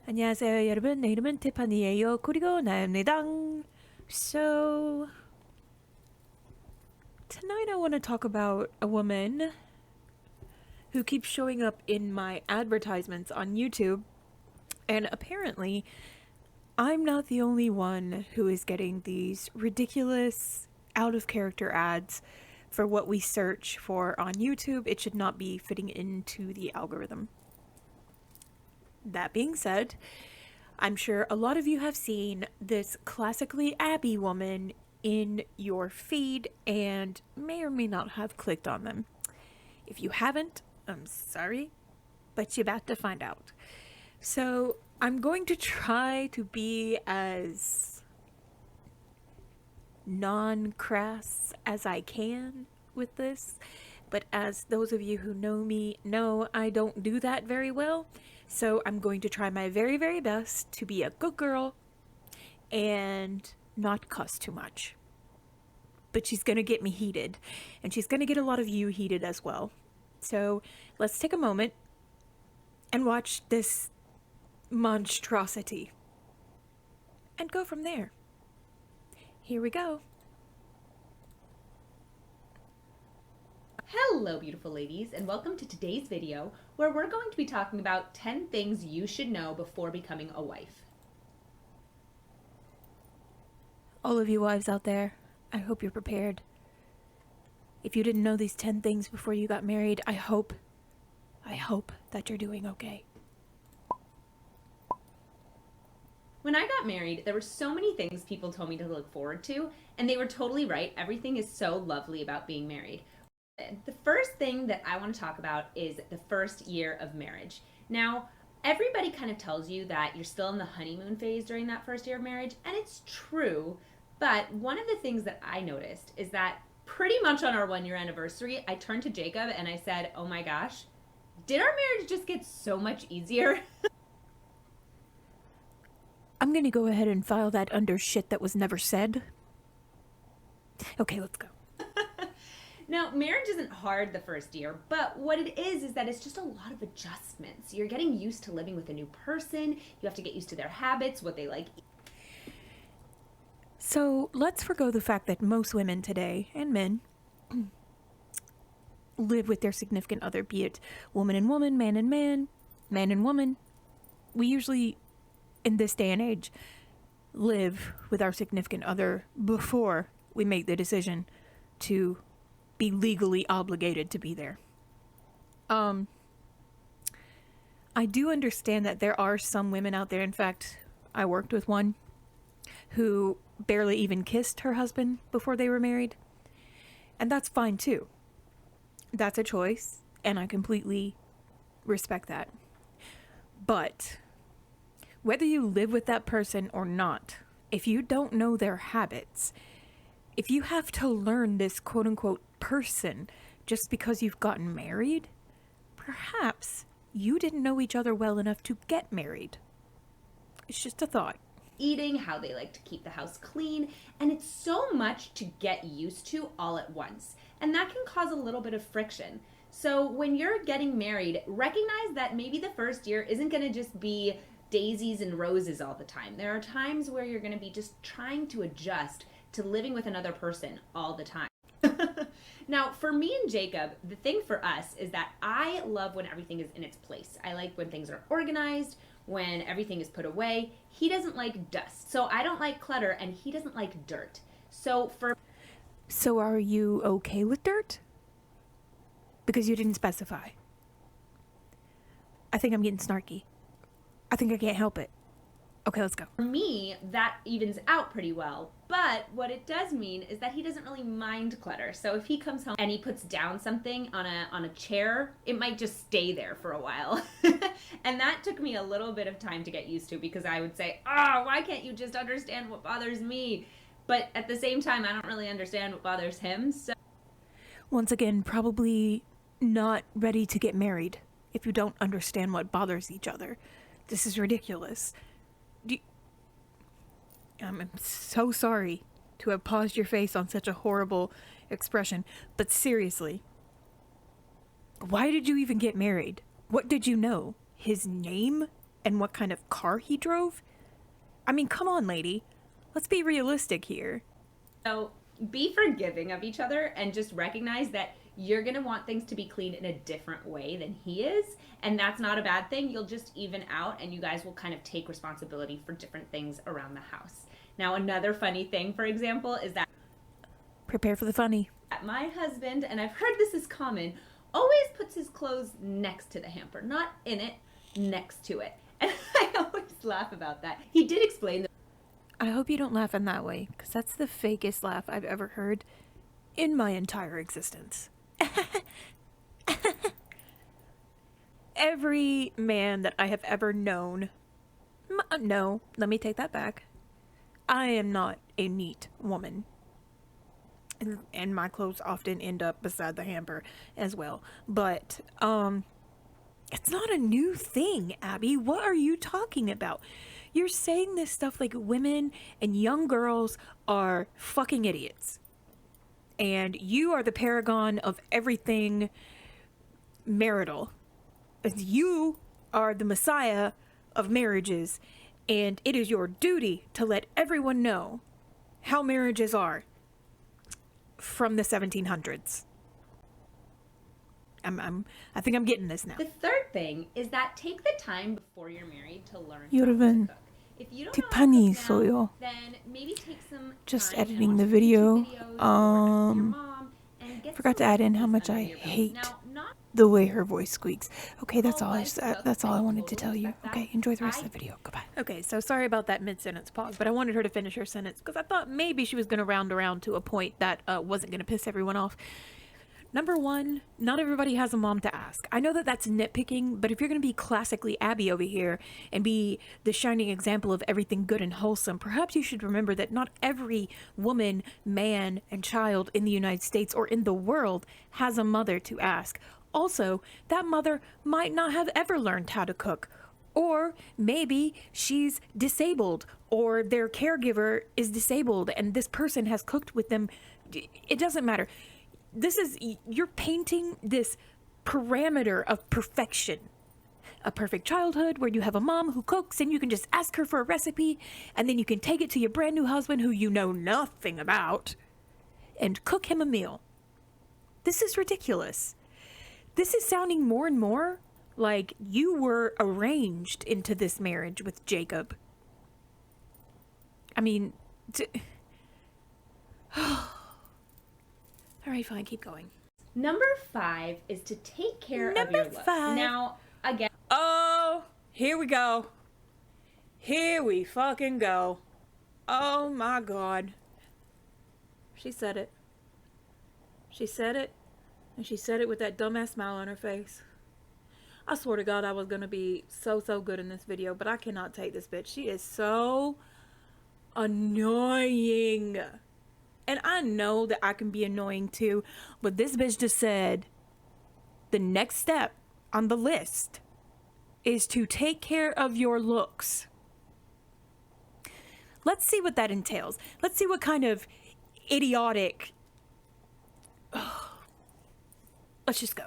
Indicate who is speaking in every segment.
Speaker 1: 안녕하세요 여러분, 내 이름은 티파니예요. 그리고 나입니다. So tonight I want to talk about a woman who keeps showing up in my advertisements on YouTube, and apparently I'm not the only one who is getting these ridiculous out of character ads for what we search for on YouTube. It should not be fitting into the algorithm. That being said, I'm sure a lot of you have seen this classically Abby woman in your feed and may or may not have clicked on them. If you haven't, I'm sorry, but you're about to find out. So I'm going to try to be as non-crass as I can with this, but as those of you who know me know, I don't do that very well. So I'm going to try my very, very best to be a good girl and not cuss too much. But she's going to get me heated, and she's going to get a lot of you heated as well. So let's take a moment and watch this monstrosity and go from there. Here we go.
Speaker 2: Hello beautiful ladies, and welcome to today's video where we're going to be talking about 10 things you should know before becoming a wife.
Speaker 1: All of you wives out there, I hope you're prepared. If you didn't know these 10 things before you got married, I hope that you're doing okay.
Speaker 2: When I got married, there were so many things people told me to look forward to, and they were totally right. Everything is so lovely about being married. The first thing that I want to talk about is the first year of marriage. Now, everybody kind of tells you that you're still in the honeymoon phase during that first year of marriage, and it's true, but one of the things that I noticed is that pretty much on our 1 year anniversary, I turned to Jacob and I said, "Oh my gosh, did our marriage just get so much easier?"
Speaker 1: I'm gonna go ahead and file that under shit that was never said. Okay, let's go.
Speaker 2: Now, marriage isn't hard the first year, but what it is that it's just a lot of adjustments. You're getting used to living with a new person. You have to get used to their habits, what they like.
Speaker 1: So let's forgo the fact that most women today, and men, live with their significant other, be it woman and woman, man and man, man and woman. We usually, in this day and age, live with our significant other before we make the decision to be legally obligated to be there. I do understand that there are some women out there, in fact, I worked with one who barely even kissed her husband before they were married. And that's fine too. That's a choice, and I completely respect that. But whether you live with that person or not, if you don't know their habits, if you have to learn this quote unquote person just because you've gotten married, perhaps you didn't know each other well enough to get married. It's just a thought.
Speaker 2: Eating, how they like to keep the house clean, and it's so much to get used to all at once. And that can cause a little bit of friction. So when you're getting married, recognize that maybe the first year isn't going to just be daisies and roses all the time. There are times where you're going to be just trying to adjust to living with another person all the time. Now, for me and Jacob, the thing for us is that I love when everything is in its place. I like when things are organized, when everything is put away. He doesn't like dust. So I don't like clutter, and he doesn't like dirt. So
Speaker 1: are you okay with dirt? Because you didn't specify. I think I'm getting snarky. I think I can't help it. Okay, let's go.
Speaker 2: For me, that evens out pretty well. But what it does mean is that he doesn't really mind clutter. So if he comes home and he puts down something on a chair, it might just stay there for a while. And that took me a little bit of time to get used to, because I would say, why can't you just understand what bothers me? But at the same time, I don't really understand what bothers him. So
Speaker 1: Once again, probably not ready to get married if you don't understand what bothers each other. This is ridiculous. I'm so sorry to have paused your face on such a horrible expression, but seriously, why did you even get married? What did you know? His name? and what kind of car he drove. I mean, come on, lady. Let's be realistic here.
Speaker 2: So be forgiving of each other and just recognize that you're going to want things to be cleaned in a different way than he is. And that's not a bad thing. You'll just even out and you guys will kind of take responsibility for different things around the house. Now, another funny thing, for example, is that
Speaker 1: Prepare for the funny.
Speaker 2: my husband, and I've heard this is common, always puts his clothes next to the hamper, not in it, next to it. And I always laugh about that. He did explain that.
Speaker 1: I hope you don't laugh in that way, because that's the fakest laugh I've ever heard in my entire existence. Every man that I have ever known... No, let me take that back. I am not a neat woman. And my clothes often end up beside the hamper as well. But, it's not a new thing, Abby. What are you talking about? You're saying this stuff like women and young girls are fucking idiots. And you are the paragon of everything marital. You are the messiah of marriages. And it is your duty to let everyone know how marriages are from the 1700s. I think I'm getting this now.
Speaker 2: The third thing is that take the time before you're married to learn
Speaker 1: 여러분,
Speaker 2: how to cook. If you don't know how to
Speaker 1: 뒷판이
Speaker 2: cook now,
Speaker 1: 있어요.
Speaker 2: then maybe take some
Speaker 1: Just
Speaker 2: time and
Speaker 1: editing
Speaker 2: watch
Speaker 1: the
Speaker 2: some
Speaker 1: video.
Speaker 2: YouTube videos or ask your mom and get
Speaker 1: Forgot to
Speaker 2: some
Speaker 1: add in how
Speaker 2: recipes
Speaker 1: much
Speaker 2: under
Speaker 1: I
Speaker 2: your belt.
Speaker 1: hate
Speaker 2: Now, not
Speaker 1: the way her voice squeaks. Okay, that's
Speaker 2: all
Speaker 1: all.
Speaker 2: wives cook,
Speaker 1: That's all I
Speaker 2: and
Speaker 1: wanted to
Speaker 2: totally
Speaker 1: tell you.
Speaker 2: respect that.
Speaker 1: Okay, enjoy the rest
Speaker 2: I
Speaker 1: of the video. Goodbye. Okay, so sorry about that mid-sentence pause, but I wanted her to finish her sentence because I thought maybe she was going to round around to a point that wasn't going to piss everyone off. Number one, not everybody has a mom to ask. I know that that's nitpicking, but if you're going to be classically Abby over here and be the shining example of everything good and wholesome, perhaps you should remember that not every woman, man, and child in the United States or in the world has a mother to ask. Also, that mother might not have ever learned how to cook. Or maybe she's disabled or their caregiver is disabled and this person has cooked with them. It doesn't matter. You're painting this parameter of perfection. A perfect childhood where you have a mom who cooks and you can just ask her for a recipe and then you can take it to your brand new husband who you know nothing about and cook him a meal. This is ridiculous. This is sounding more and more like you were arranged into this marriage with Jacob. I mean, all right, fine, keep going.
Speaker 2: Number 5 is to take care of your looks. Now, again,
Speaker 1: oh, here we go. Here we fucking go. Oh my God. She said it. She said it. And she said it with that dumbass smile on her face. I swear to God I was going to be so good in this video, but I cannot take this bitch. She is so annoying. And I know that I can be annoying too, but this bitch just said the next step on the list is to take care of your looks. Let's see what that entails. Let's see what kind of idiotic... Let's just go.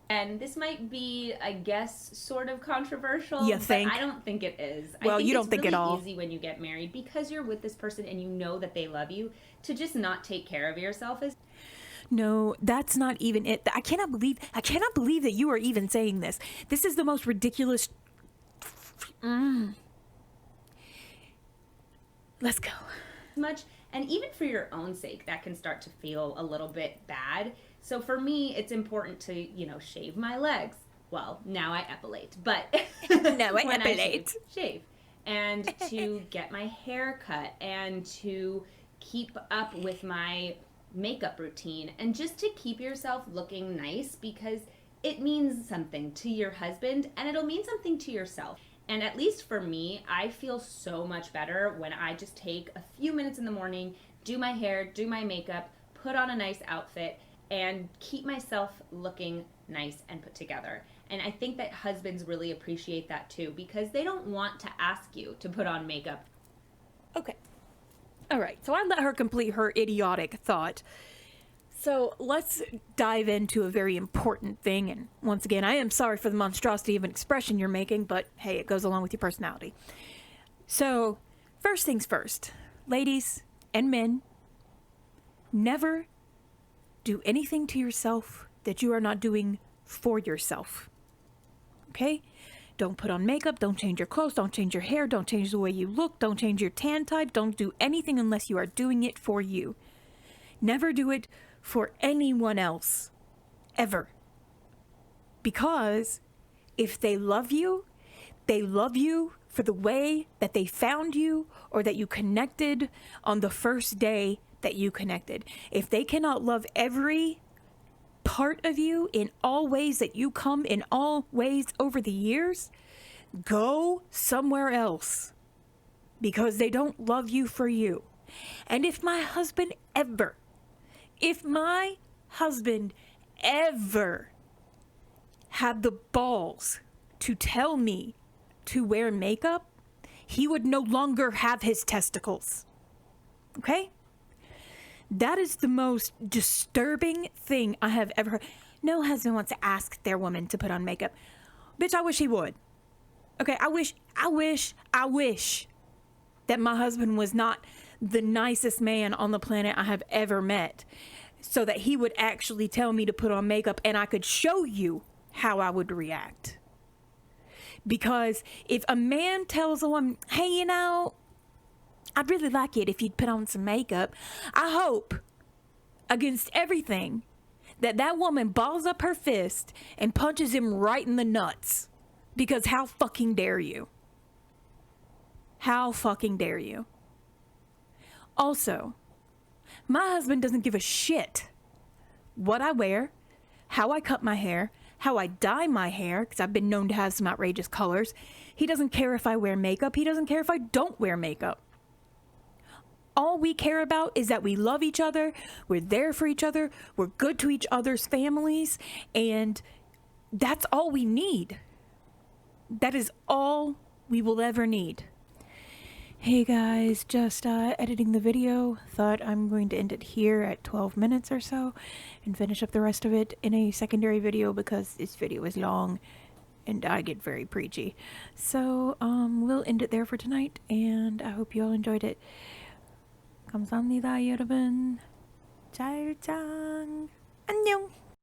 Speaker 2: and this might be, I guess, sort of controversial.
Speaker 1: You think?
Speaker 2: But I don't think it is.
Speaker 1: Well,
Speaker 2: I think
Speaker 1: you don't
Speaker 2: it's
Speaker 1: think
Speaker 2: really
Speaker 1: at all.
Speaker 2: easy when you get married because you're with this person and you know that they love you to just not take care of yourself is.
Speaker 1: No, that's not even it. I cannot believe that you are even saying this. This is the most ridiculous. Let's go.
Speaker 2: Much, and even for your own sake, that can start to feel a little bit bad. So for me, it's important to, shave my legs. Well, now I epilate, but
Speaker 1: Now I
Speaker 2: when
Speaker 1: epilate.
Speaker 2: shave, and to get my hair cut, and to keep up with my makeup routine, and just to keep yourself looking nice because it means something to your husband, and it'll mean something to yourself. And at least for me, I feel so much better when I just take a few minutes in the morning, do my hair, do my makeup, put on a nice outfit, and keep myself looking nice and put together. And I think that husbands really appreciate that too because they don't want to ask you to put on makeup.
Speaker 1: Okay. All right. So I let her complete her idiotic thought. So let's dive into a very important thing. And once again, I am sorry for the monstrosity of an expression you're making, but hey, it goes along with your personality. So, first things first, ladies and men, never do anything to yourself that you are not doing for yourself. Okay? Don't put on makeup, don't change your clothes, don't change your hair, don't change the way you look, don't change your tan type, don't do anything unless you are doing it for you. Never do it for anyone else. Ever. Because if they love you for the way that they found you or that you connected on the first day that you connected. If they cannot love every part of you in all ways that you come in all ways over the years, go somewhere else because they don't love you for you. And if my husband ever had the balls to tell me to wear makeup, he would no longer have his testicles. Okay? That is the most disturbing thing I have ever heard. No husband wants to ask their woman to put on makeup. Bitch, I wish he would. Okay, I wish that my husband was not the nicest man on the planet I have ever met, so that he would actually tell me to put on makeup and I could show you how I would react. Because if a man tells a woman, hey, you know, I'd really like it if you'd put on some makeup, I hope, against everything, that woman balls up her fist and punches him right in the nuts. Because how fucking dare you? How fucking dare you? Also, my husband doesn't give a shit what I wear, how I cut my hair, how I dye my hair, because I've been known to have some outrageous colors. He doesn't care if I wear makeup. He doesn't care if I don't wear makeup. All we care about is that we love each other, we're there for each other, we're good to each other's families, and that's all we need. That is all we will ever need. Hey guys, just editing the video. Thought I'm going to end it here at 12 minutes or so and finish up the rest of it in a secondary video because this video is long and I get very preachy. So we'll end it there for tonight and I hope you all enjoyed it. 감사합니다 여러분. 잘 짱. 안녕.